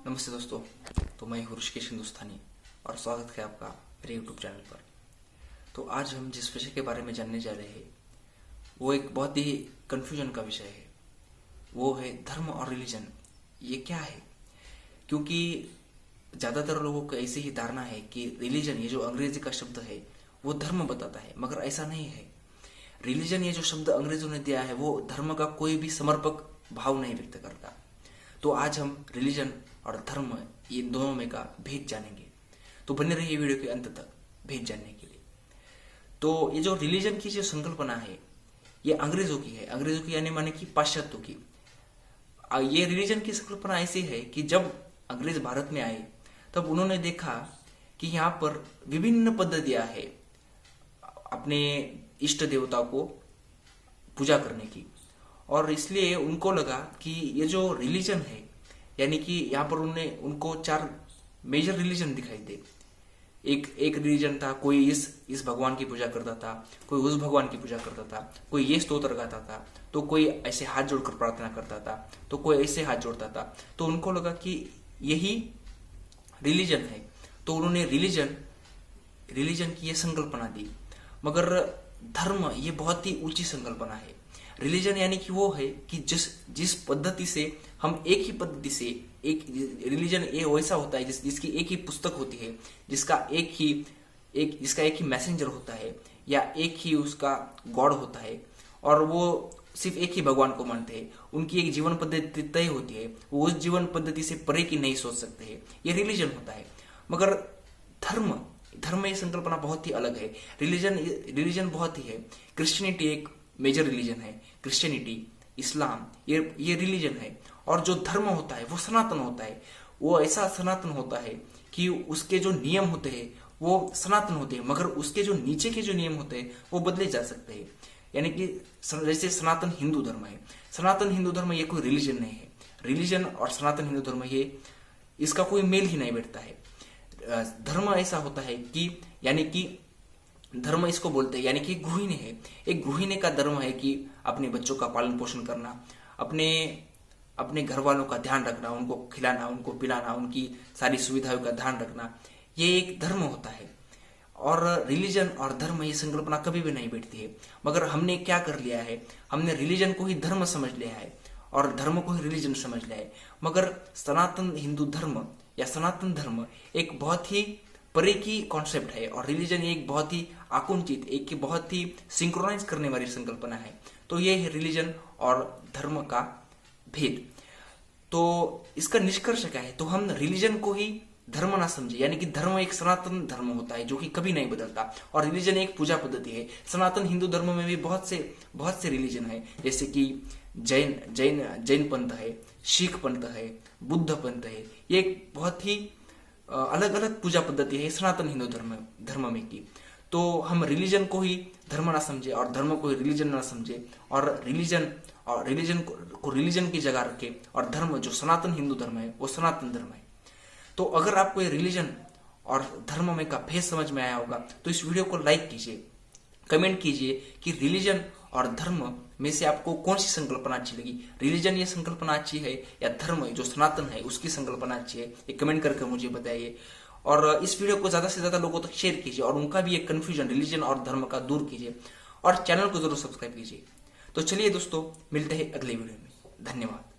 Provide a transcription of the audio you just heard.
नमस्ते दोस्तों। तो मैं हूँ ऋषिकेश हिंदुस्तानी और स्वागत है आपका मेरे यूट्यूब चैनल पर। तो आज हम जिस विषय के बारे में जानने जा रहे हैं वो एक बहुत ही कन्फ्यूजन का विषय है। वो है धर्म और रिलीजन, ये क्या है। क्योंकि ज़्यादातर लोगों को ऐसी ही धारणा है कि रिलीजन, ये जो अंग्रेजी का शब्द है, वो धर्म बताता है, मगर ऐसा नहीं है। रिलीजन, ये जो शब्द अंग्रेजों ने दिया है, वो धर्म का कोई भी समर्पक भाव नहीं व्यक्त करता। तो आज हम रिलीजन और धर्म, ये दोनों में का भेद जानेंगे। तो बने रहिए वीडियो के अंत तक भेद जानने के लिए। तो ये जो रिलीजन की जो संकल्पना है, ये अंग्रेजों की है। अंग्रेजों की यानी माने कि पाश्चात्यों की। ये रिलीजन की संकल्पना ऐसी है कि जब अंग्रेज भारत में आए तब उन्होंने देखा कि यहाँ पर विभिन्न पद्धतियां हैं अपने इष्ट देवता को पूजा करने की, और इसलिए उनको लगा कि ये जो रिलीजन है, यानी कि यहाँ पर उनको 4 मेजर रिलीजन दिखाई दे। एक रिलीजन था, कोई इस भगवान की पूजा करता था, कोई उस भगवान की पूजा करता था, कोई ये स्तोत्र गाता था, तो कोई ऐसे हाथ जोड़कर प्रार्थना करता था, तो कोई ऐसे हाथ जोड़ता था। तो उनको लगा कि यही रिलीजन है, तो उन्होंने रिलीजन की ये संकल्पना दी। मगर धर्म ये बहुत ही ऊंची संकल्पना है। रिलीजन यानी कि वो है कि जिस पद्धति से हम एक ही पद्धति से, एक रिलीजन ये वैसा होता है जिसकी एक ही पुस्तक होती है, जिसका एक ही मैसेंजर होता है, या एक ही उसका गॉड होता है, और वो सिर्फ एक ही भगवान को मानते हैं। उनकी एक जीवन पद्धति तय होती है, वो उस जीवन पद्धति से परे की नहीं सोच सकते हैं। ये रिलीजन होता है। मगर धर्म ये संकल्पना बहुत ही अलग है। रिलीजन बहुत ही है। क्रिश्चियनिटी एक मेजर रिलीजन है। क्रिश्चियनिटी, इस्लाम, ये रिलीजन है। और जो धर्म होता है वो सनातन होता है। वो ऐसा सनातन होता है कि उसके जो नियम होते हैं वो सनातन होते हैं, मगर उसके जो नीचे के जो नियम होते हैं वो बदले जा सकते हैं। यानी कि जैसे सनातन हिंदू धर्म है। सनातन हिंदू धर्म ये कोई रिलीजन नहीं है। रिलीजन और सनातन हिंदू धर्म, ये इसका कोई मेल ही नहीं बैठता है। धर्म ऐसा होता है कि, यानी कि धर्म इसको बोलते हैं, यानी कि गृहिणी है। एक गृहिणी का धर्म है कि अपने बच्चों का पालन पोषण करना, अपने घर वालों का ध्यान रखना, उनको खिलाना, उनको पिलाना, उनकी सारी सुविधाओं का ध्यान रखना, ये एक धर्म होता है। और रिलीजन और धर्म ये संकल्पना कभी भी नहीं बैठती है। मगर हमने क्या कर लिया है, हमने रिलीजन को ही धर्म समझ लिया है और धर्म को ही रिलीजन समझ लिया है। मगर सनातन हिंदू धर्म या सनातन धर्म एक बहुत ही परे की कॉन्सेप्ट है, और रिलीजन एक बहुत ही आकुंचित, एक बहुत ही सिंक्रोनाइज करने वाली संकल्पना है। तो ये है रिलीजन और धर्म का भेद। तो इसका निष्कर्ष क्या है, तो हम रिलीजन को ही धर्म ना समझे। यानी कि धर्म एक सनातन धर्म होता है जो कि कभी नहीं बदलता, और रिलीजन एक पूजा पद्धति है। सनातन हिंदू धर्म में भी बहुत से रिलीजन है, जैसे कि जैन पंथ है, सिख पंथ है, बुद्ध पंथ है। ये एक बहुत ही अलग अलग पूजा पद्धति है सनातन हिंदू धर्म में की। तो हम रिलीजन को ही धर्म ना समझे और धर्म को ही रिलीजन ना समझे, और रिलीजन को रिलीजन की जगह रखे, और धर्म जो सनातन हिंदू धर्म है वो सनातन धर्म है। तो अगर आपको ये रिलीजन और धर्म में का भेद समझ में आया होगा तो इस वीडियो को लाइक कीजिए, कमेंट कीजिए कि रिलीजन और धर्म में से आपको कौन सी संकल्पना अच्छी लगी। रिलीजन ये संकल्पना अच्छी है या धर्म जो सनातन है उसकी संकल्पना अच्छी है, ये कमेंट करके मुझे बताइए। और इस वीडियो को ज्यादा से ज्यादा लोगों तक शेयर कीजिए और उनका भी एक कंफ्यूजन रिलीजन और धर्म का दूर कीजिए, और चैनल को जरूर सब्सक्राइब कीजिए। तो चलिए दोस्तों, मिलते हैं अगले वीडियो में। धन्यवाद।